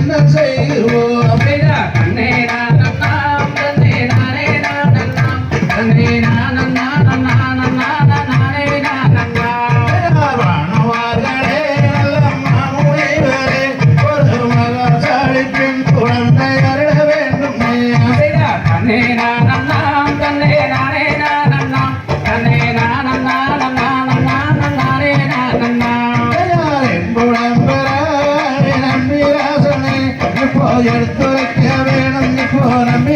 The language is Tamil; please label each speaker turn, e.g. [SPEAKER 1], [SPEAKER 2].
[SPEAKER 1] என்ன செய்வோம்
[SPEAKER 2] அப்படின்னா தன்னே நானே நானே தன்னே
[SPEAKER 1] வானவார்களே நல்ல மாமுனிவரே ஒரு மகாசாலி பெண் குழந்தை அருள வேண்டும்
[SPEAKER 2] தன்னே நானே தன்னே நானே தன்னே
[SPEAKER 1] நம்பி ராசனே இப்போ எடுத்துரைக்க வேணும் இப்போ நம்பி